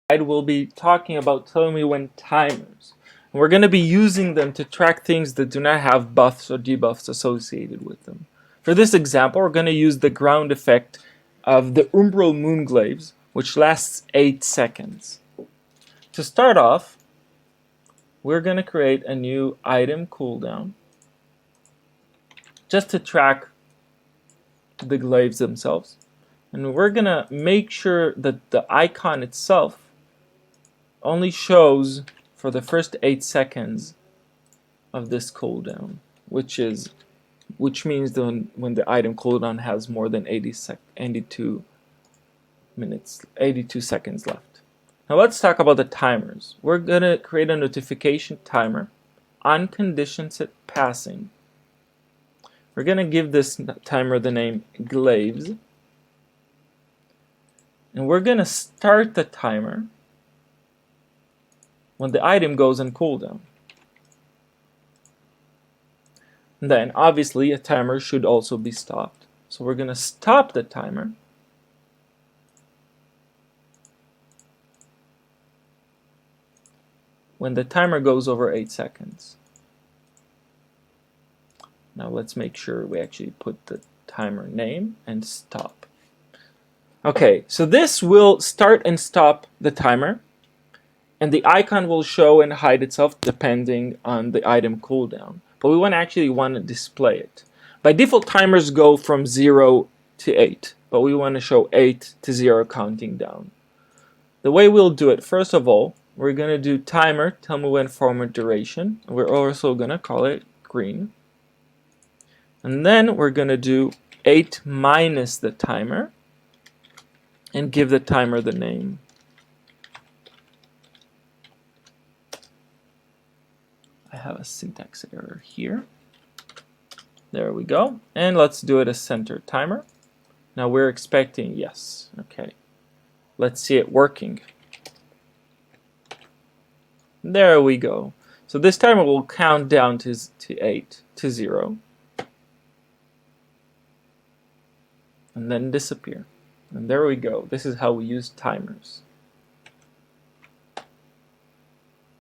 we'll be talking about TMW timers. And we're going to be using them to track things that do not have buffs or debuffs associated with them. For this example, we're going to use the ground effect of the Umbral Moonglaves, which lasts 8 seconds. To start off, we're going to create a new item cooldown just to track the glaives themselves. And we're going to make sure that the icon itself only shows for the first 8 seconds of this cooldown, which means when the item cooldown has more than 82 seconds left. Now let's talk about the timers. We're gonna create a notification timer on condition set passing. We're gonna give this timer the name Glaives, and we're gonna start the timer when the item goes on cooldown. And then obviously a timer should also be stopped. So we're going to stop the timer when the timer goes over 8 seconds. Now let's make sure we actually put the timer name and stop. Okay, so this will start and stop the timer, and the icon will show and hide itself depending on the item cooldown. But we actually want to display it. By default, timers go from 0 to 8, but we want to show 8 to 0 counting down. The way we'll do it, first of all, we're going to do timer, tell me when format duration. We're also going to call it green. And then we're going to do 8 minus the timer and give the timer the name. I have a syntax error here. There we go. And let's do it as center timer. Now we're expecting yes. Okay. Let's see it working. There we go. So this timer will count down to 8 to 0. And then disappear. And there we go. This is how we use timers.